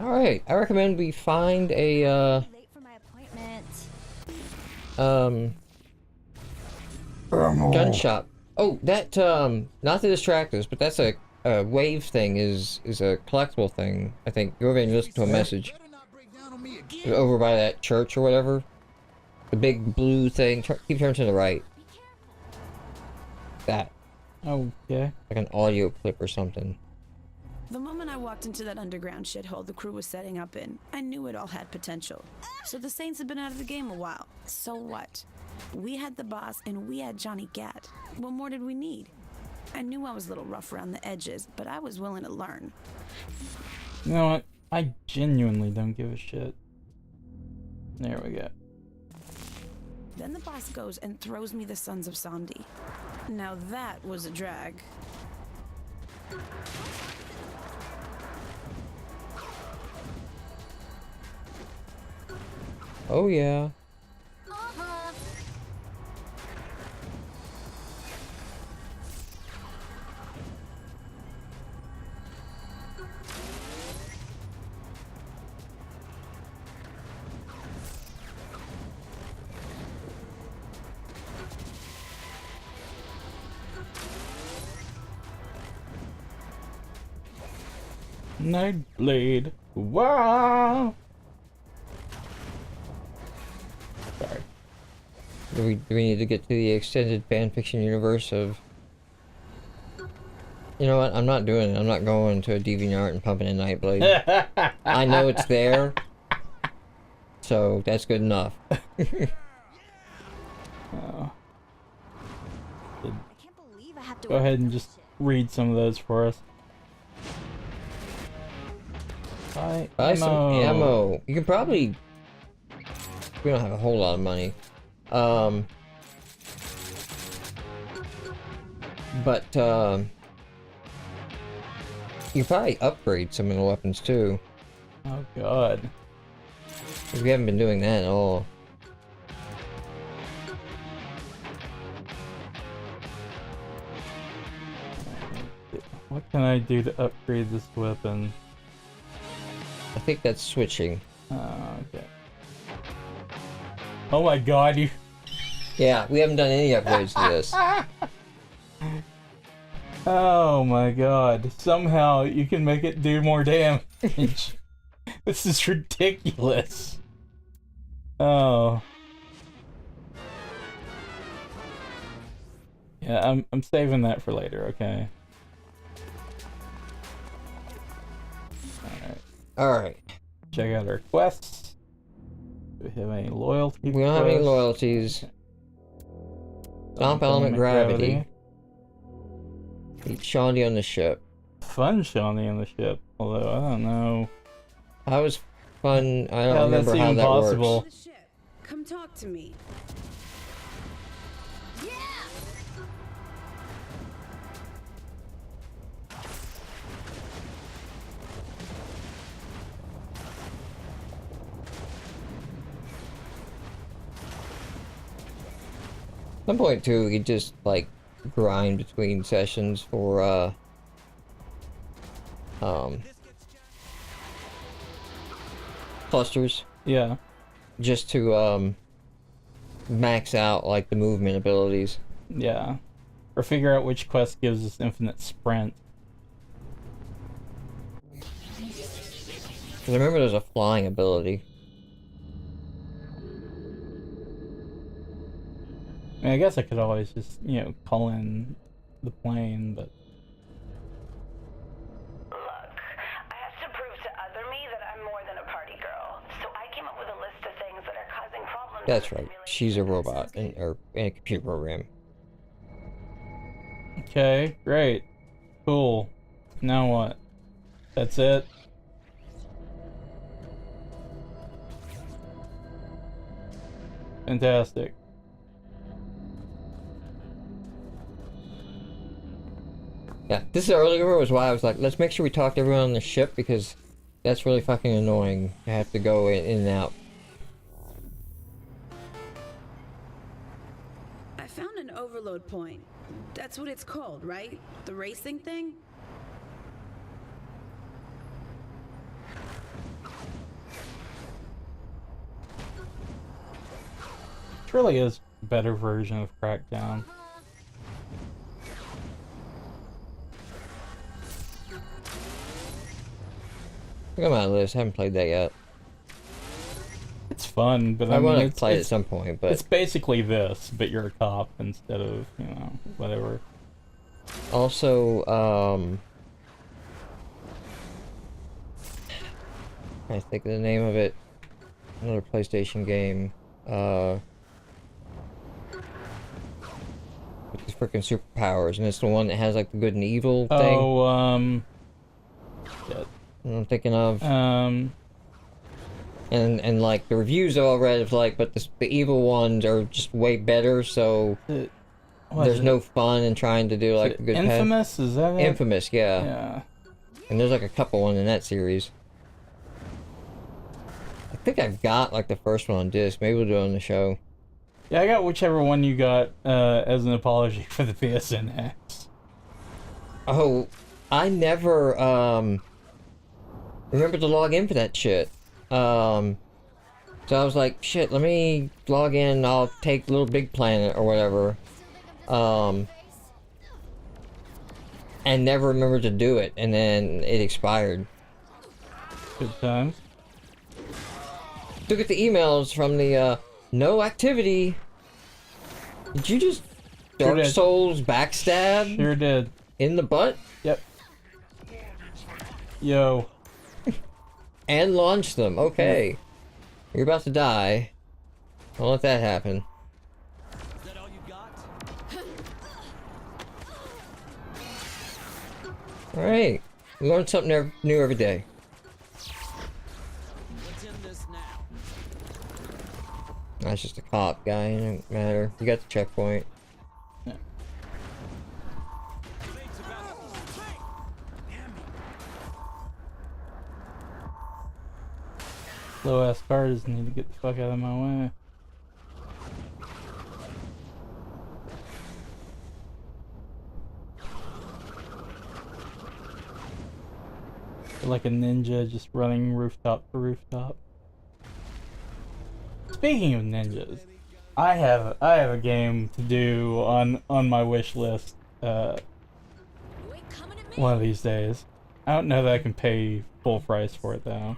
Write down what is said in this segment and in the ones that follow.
Alright, I recommend we find a, Late for my appointment. um, gun shop. Oh, that, not to distract us, but that's a wave thing is a collectible thing. I think. Go over and listen to a message. Over by that church or whatever. The big blue thing. Keep turning to the right. That. Okay. Like an audio clip or something. The moment I walked into that underground shithole the crew was setting up in, I knew it all had potential. So the Saints had been out of the game a while. So what? We had the boss and we had Johnny Gat. What more did we need? I knew I was a little rough around the edges, but I was willing to learn. You know what? I genuinely don't give a shit. There we go. Then the boss goes and throws me the Sons of Samdi. Now that was a drag. Oh yeah. Nightblade. Wow. Sorry. Do we need to get to the extended fanfiction universe of... You know what? I'm not doing it. I'm not going to a DeviantArt and pumping a Nightblade. I know it's there. So, that's good enough. Oh. I can't believe I have to Go ahead and just read some of those for us. Buy some ammo. You can probably... We don't have a whole lot of money. But, you can probably upgrade some of the weapons too. Oh god. We haven't been doing that at all. What can I do to upgrade this weapon? I think that's switching. Okay. Oh my god, you... Yeah, we haven't done any upgrades to this. Oh my god. Somehow you can make it do more damage. This is ridiculous. Oh. Yeah, I'm saving that for later, okay? Alright. Alright. Check out our quests. Do we have any loyalty? We don't have any loyalties. Stomp element gravity. Eat Shawnee on the ship. Fun Shawnee on the ship, although I don't know. That was fun. I don't How remember that's how even that possible. works. The ship. Come talk to me. At some point too, we could just like grind between sessions for clusters. Yeah. Just to max out like the movement abilities. Yeah. Or figure out which quest gives us infinite sprint. Because I remember there's a flying ability. I mean, I guess I could always just, you know, call in the plane, but... Look, I have to prove to other me that I'm more than a party girl. So I came up with a list of things that are causing problems. That's right. She's a robot or in a computer program. Okay, great. Cool. Now what? That's it? Fantastic. Yeah, this earlier was why I was like, let's make sure we talk to everyone on the ship because that's really fucking annoying. I have to go in and out. I found an overload point. That's what it's called, right? The racing thing? really is a better version of Crackdown. Look at my list. I haven't played that yet. It's fun, but I I mean, want to play it at some point, but it's basically this, but you're a cop instead of, you know, whatever. also, I think of the name of it. Another PlayStation game. With these freaking superpowers, and it's the one that has like the good and evil thing. Oh, shit. I'm thinking of. And like the reviews I all read of like, but the evil ones are just way better. So there's no fun in trying to do like the good. Infamous, is that it? Infamous, yeah. Yeah. And there's like a couple one in that series. I think I've got like the first one on disc. Maybe we'll do it on the show. Yeah, I got whichever one you got as an apology for the PSN hacks. Oh, I never remember to log in for that shit. So I was like, shit, let me log in. I'll take Little Big Planet or whatever. And never remembered to do it, and then it expired. Good times. Look at the emails from the no activity. Did you just Sure Dark did. Souls backstab Sure did. in the butt Yep. Yo. and launch them? Okay, you're about to die. Don't let that happen. Is that all you got? All right, we learn something new every day. What's in this now? That's just a cop guy. It don't matter. You got the checkpoint. Things about Slow ass cars need to get the fuck out of my way. Feel like a ninja just running rooftop to rooftop. Speaking of ninjas, I have a game to do on my wish list one of these days. I don't know that I can pay full price for it though.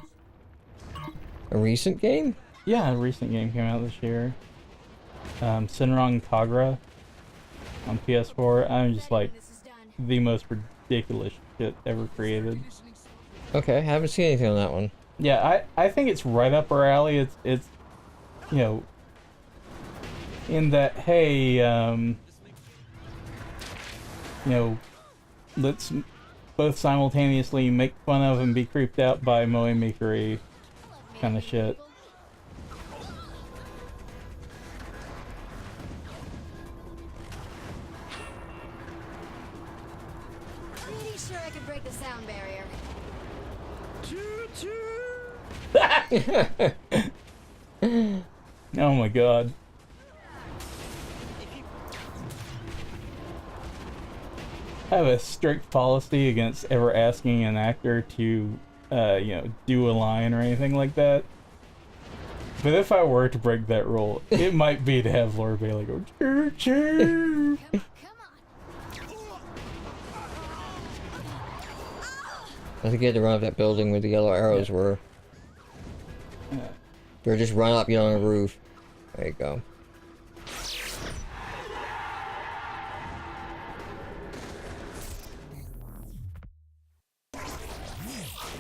A recent game? Yeah, a recent game came out this year. Sinrong Kagra on PS4. I'm just like the most ridiculous shit ever created. Okay, I haven't seen anything on that one. Yeah, I think it's right up our alley. It's you know, in that, hey, you know, let's both simultaneously make fun of and be creeped out by Moe Mikuri kind of shit. Pretty sure I could break the sound barrier. Oh my god. I have a strict policy against ever asking an actor to, you know, do a line or anything like that. But if I were to break that rule, it might be to have Laura Bailey go, choo choo. Come I think you had to run up that building where the yellow arrows were. Or just run up, you know, on the roof. There you go.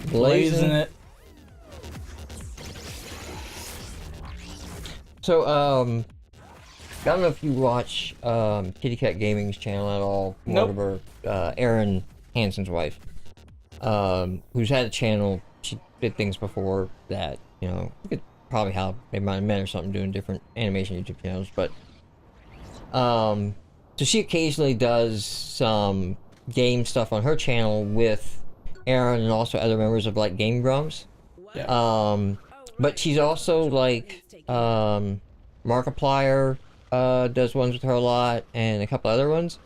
Blazing it. So, I don't know if you watch Kitty Cat Gaming's channel at all. Nope. Whatever. Erin Hansen's wife, who's had a channel. She did things before that. You know, you could probably how they might have met or something doing different animation YouTube channels. But so she occasionally does some game stuff on her channel with Erin and also other members of like Game Grumps. Yeah. But she's also like Markiplier does ones with her a lot, and a couple other ones.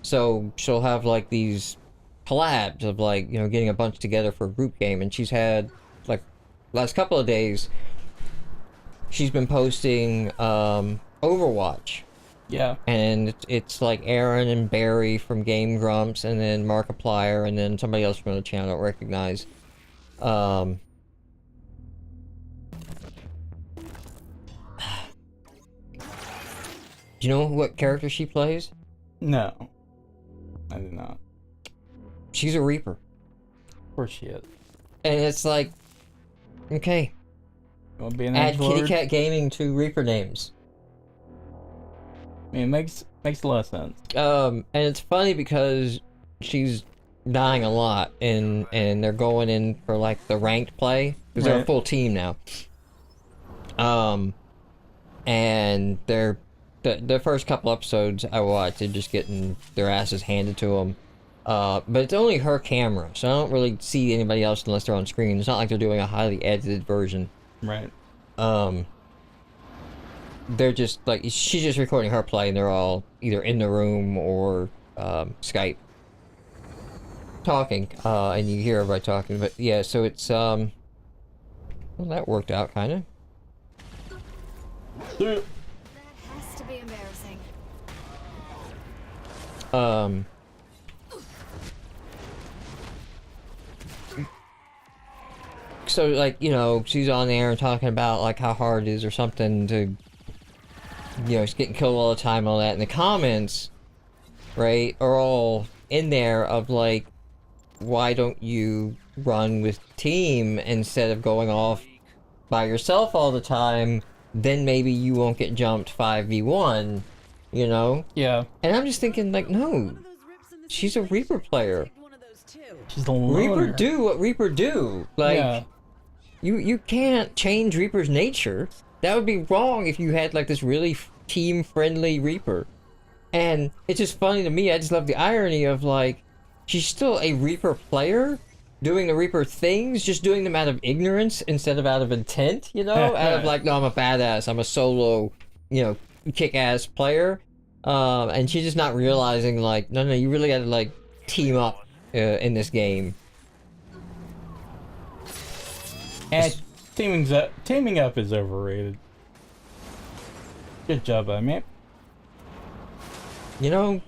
So she'll have like these collabs of like, you know, getting a bunch together for a group game, and she's had like last couple of days she's been posting Overwatch. Yeah. And it's like Aaron and Barry from Game Grumps, and then Markiplier, and then somebody else from the channel I don't recognize. Do you know what character she plays? No. I do not. She's a Reaper. Of course she is. And it's like, okay, You want to be an add edgelord? Kitty Cat Gaming to Reaper names. I mean, it makes a lot of sense. And it's funny because she's dying a lot, and they're going in for like the ranked play because they're a Right. full team now. And the first couple episodes I watched, they're just getting their asses handed to them. But it's only her camera, so I don't really see anybody else unless they're on screen. It's not like they're doing a highly edited version. Right. They're just like, she's just recording her play, and they're all either in the room or Skype talking, and you hear everybody talking. But yeah, so it's well, that worked out kind of. That has to be embarrassing. So like, you know, she's on there and talking about like how hard it is or something to, you know, she's getting killed all the time and all that, and the comments, right, are all in there of like, why don't you run with team instead of going off by yourself all the time? Then maybe you won't get jumped 5v1, you know? Yeah. And I'm just thinking like, no, she's a Reaper player. She's the loner. Reaper do what Reaper do. Like, Yeah. you can't change Reaper's nature. That would be wrong if you had like this really team-friendly Reaper. And it's just funny to me, I just love the irony of like, she's still a Reaper player, doing the Reaper things, just doing them out of ignorance instead of out of intent, you know? Out of like, no, I'm a badass, I'm a solo, you know, kick-ass player. And she's just not realizing like, no, you really gotta like team up in this game. And teaming up is overrated. Good job, I mean. You know,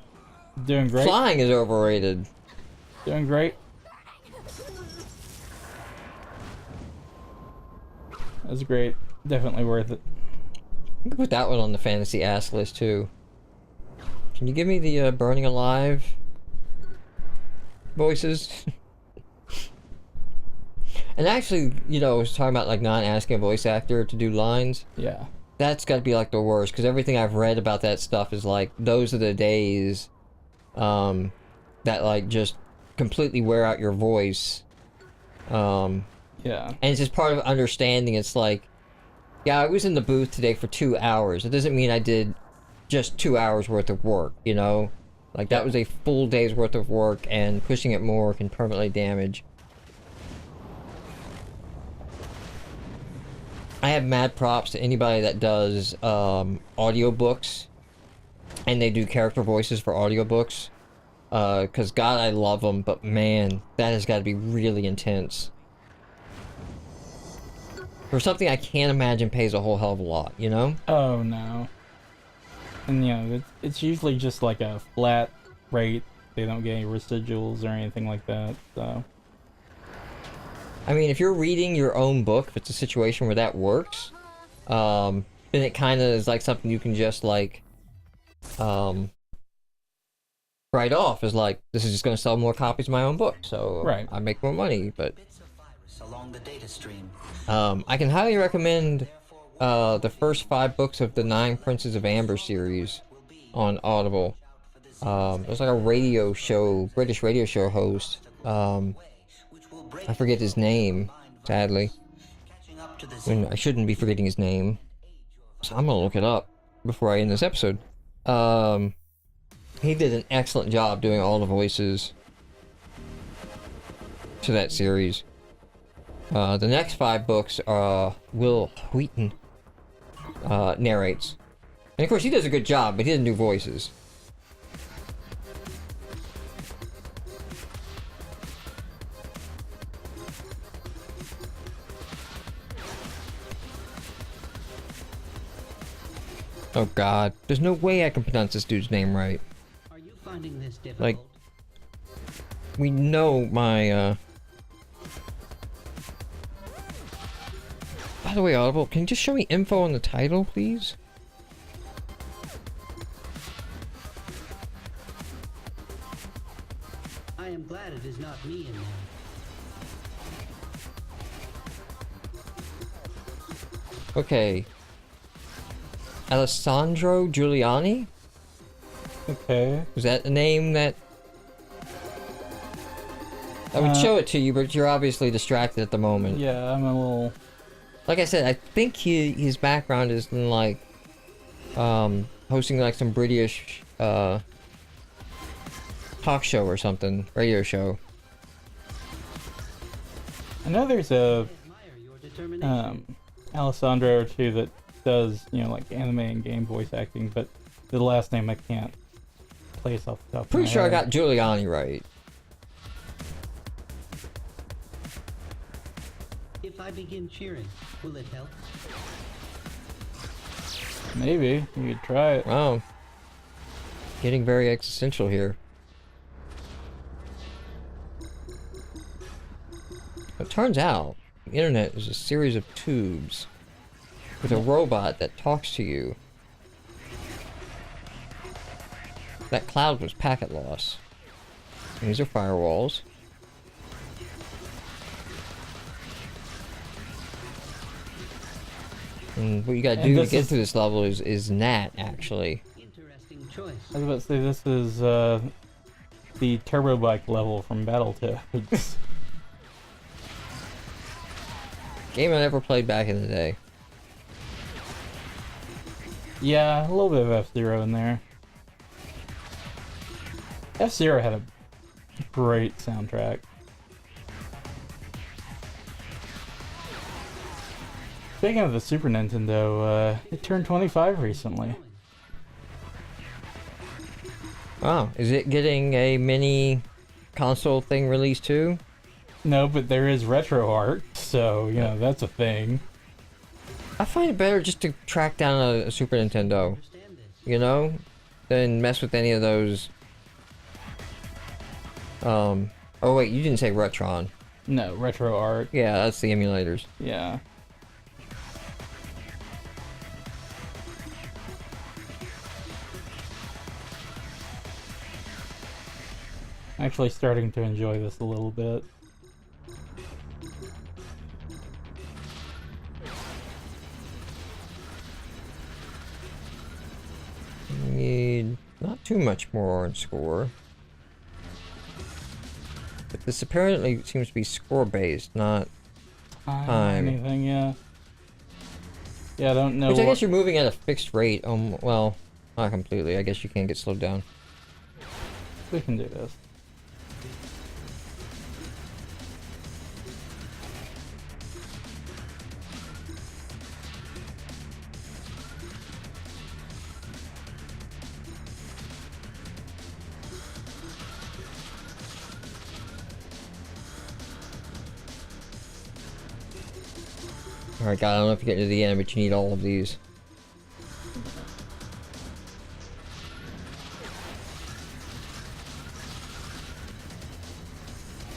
Doing great. flying is overrated. Doing great. That's great. Definitely worth it. You can put that one on the fantasy ass list too. Can you give me the Burning Alive voices? And actually, you know, I was talking about like not asking a voice actor to do lines. Yeah. That's got to be like the worst, because everything I've read about that stuff is like those are the days that like just completely wear out your voice. Yeah. And it's just part of understanding. It's like, yeah, I was in the booth today for 2 hours. It doesn't mean I did just 2 hours worth of work, you know? Like that was a full day's worth of work, and pushing it more can permanently damage. I have mad props to anybody that does audiobooks, and they do character voices for audiobooks. Because God, I love them, but man, that has got to be really intense. For something I can't imagine pays a whole hell of a lot, you know? Oh no. And you know, it's usually just like a flat rate. They don't get any residuals or anything like that, so. I mean, if you're reading your own book, if it's a situation where that works, then it kind of is like something you can just like, write off as like, this is just going to sell more copies of my own book, so Right. I make more money, but along the data stream. I can highly recommend the first 5 books of the 9 Princes of Amber series on Audible. There's like a radio show, British radio show host, I forget his name, sadly. When I shouldn't be forgetting his name. So I'm gonna look it up before I end this episode. He did an excellent job doing all the voices to that series. The next 5 books, Will Wheaton narrates. And of course he does a good job, but he doesn't do voices. Oh god. There's no way I can pronounce this dude's name right. Are you finding this difficult? Like, we know my, By the way, Audible, can you just show me info on the title, please? I am glad it is not me in there. Okay. Alessandro Giuliani? Okay. Was that the name that... I would show it to you, but you're obviously distracted at the moment. Yeah, I'm a little... Like I said, I think his background is in like, hosting like some British, talk show or something, radio show. I know there's a Admire your determination. Alessandro or two that does, you know, like anime and game voice acting, but the last name I can't place off the top of my Pretty sure I head. got Giuliani right. If I begin cheering, will it help? Maybe. You could try it. Wow. Getting very existential here. It turns out, the internet is a series of tubes with a robot that talks to you. That cloud was packet loss. And these are firewalls. And what you gotta do to get through this level is NAT, actually. Interesting choice. I was about to say this is the turbo bike level from Battletoads. Game I never played back in the day. Yeah, a little bit of F-Zero in there. F-Zero had a great soundtrack. Speaking of the Super Nintendo, it turned 25 recently. Wow, is it getting a mini console thing released too? No, but there is retro art, so, you know, that's a thing. I find it better just to track down a Super Nintendo, Understand this. you know, than mess with any of those. Oh wait, you didn't say Retron. No, retro art. Yeah, that's the emulators. Yeah. Actually starting to enjoy this a little bit. Need not too much more on score. But this apparently seems to be score based, not Time. Anything, yeah. Yeah, I don't know which I what- guess you're moving at a fixed rate. Well, not completely. I guess you can't get slowed down. We can do this. Alright, God, I don't know if you get to the end, but you need all of these.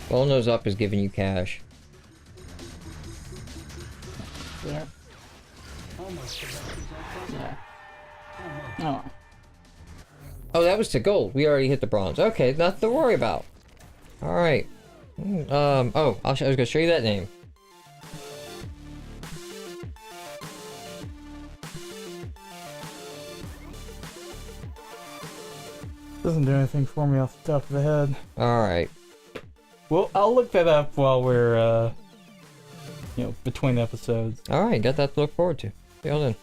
Well, nose up is giving you cash. There. Almost the best result Yeah. possible. Oh. Oh, that was to gold. We already hit the bronze. Okay, nothing to worry about. Alright. Oh, I was gonna show you that name. Doesn't do anything for me off the top of the head. Alright. Well, I'll look that up while we're, you know, between episodes. Alright, got that to look forward to. See y'all then.